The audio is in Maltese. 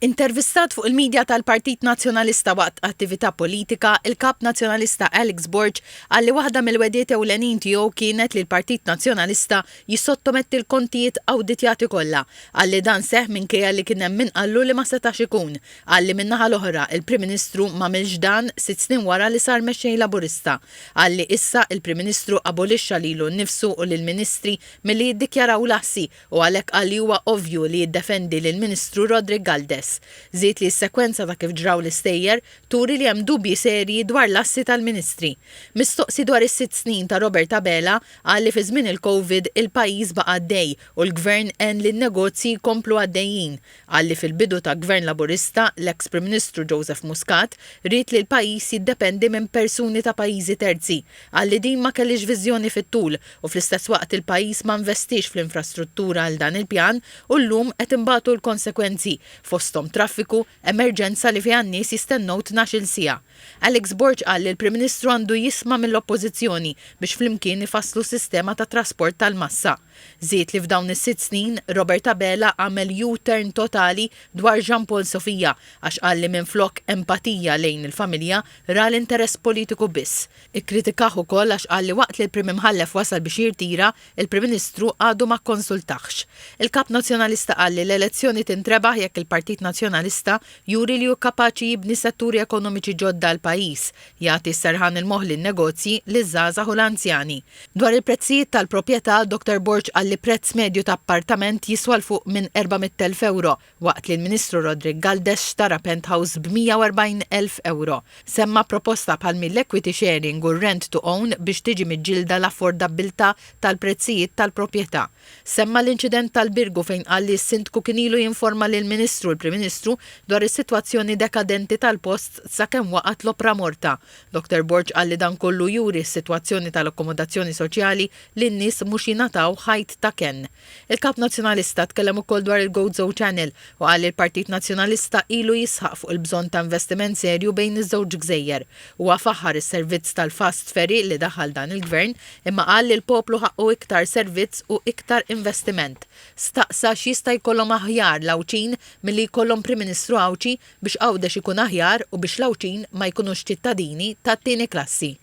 Intervistat fuq il-medja tal-Partit Nazzjonalista waqt attività politika, il-Kap Nazzjonalista Alex Borg għalli waħda mill-wediet ewlenin tiegħu kienet li l-Partit Nazzjonalista jissottometti l-kontijiet awditjati kollha. Għalli dan seħ minkejja li kien hemm min qallu li ma setax ikun. Għalli min-naħa l-oħra il-Prim Ministru m'għamilx dan 6 snin wara li sar mexxej Laburista. Għalli issa il-Prim Ministru abolixxa lilu nnifsu u lill-Ministri milli jiddikjaraw l-aħsi u għalhekk qalli huwa ovvju li jiddefendi lill-Ministru Rodrik Galdes. Żied li s-sekwenza ta' kif ġraw l-istejjer turi li hemm dubji serji dwar l-assi tal-Ministri. Mistoqsi dwar is-6 snin ta' Robert Abela qal li fi żmien il-COVID il-pajjiż baqa' għaddej u l-Gvern għen li n-negozji jkomplu għaddejjin. Qal li fil-bidu ta' Gvern Laburista l-eks Prim Ministru Joseph Muscat ried li l-pajjiż jiddependi minn persuni ta' pajjiżi terzi. Qal li din ma kellix viżjoni fit-tul u fl-istess waqt il-pajjiż ma investix fl-infrastruttura għal dan il-pjan u llum qed imbagħtu l-konsekwenzi fosthom traffiku, emerġenza li fiha n-nies jistennew 12-il siegħa. Alex Borg qal li l-Prim Ministru għandu jisma' mill-Oppożizzjoni biex flimkien ifasslu sistema ta' trasport tal-massa. Żied li f'dawn is-6 snin Robert Abela għamel U-turn totali dwar Jean Paul Sofija għax qal li minflok empatija lejn il-familja ra l-interess politiku biss. Ikkritikaħ ukoll għax qal li waqt li l-Prim Imħallef wasal biex jirtira, il-Prim Ministru għadu ma konsultax. Il-Kap Nazzjonalista qal li l-elezzjoni tintrebaħ jekk il-Partit Nazzjonalista juri li hu kapaċi jibni setturi ekonomiċi ġodda l-pajjiż, jagħti s-serħan il-moħħ lin-negozji liż-żgħażagħ u l-anzjani. Dwar il-prezzijiet tal-proprjetà, Dr. Borg qal li prezz medju ta' appartament jiswa l fuq minn 400,000 euro, waqt li l-Ministru Rodrik Galdes xtara penthouse b'140,000 euro. Semma proposta bħal mill-equity sharing u rent to own biex tiġi miġġilda l-affordabilità tal-prezzijiet tal-proprjetà. Semma l-inċident tal-Birgu fejn qal li s-sindku kien ilu jinforma lill-Ministru u l-Prim Ministru dwar is-sitwazzjoni dekadenti tal-post sakemm waqgħet l-opra morta. Dr. Borg qal li dan kollu juri s-sitwazzjoni tal-akkomodazzjoni soċjali li n-nies mhux jingħataw ħajt ta' kenn. Il-Kap Nazzjonalista tkellem ukoll dwar il-Gozo Channel u qal li l-Partit Nazzjonalista ilu jisħaq fuq il-bżonn ta' investiment serju bejn iż-żewġ gżejjer. Huwa faħħar is-servizz tal-fast ferry li daħal dan il-Gvern imma qal li l-poplu ħaqqu iktar servizz u iktar investiment. Staqsa x'jista' jkollhom aħjar l-Awċin milli jkollhom Prim Ministru Awċi biex Għawdex ikun aħjar u biex l-Awċin ma jkunux ċittadini tat-tieni klassi.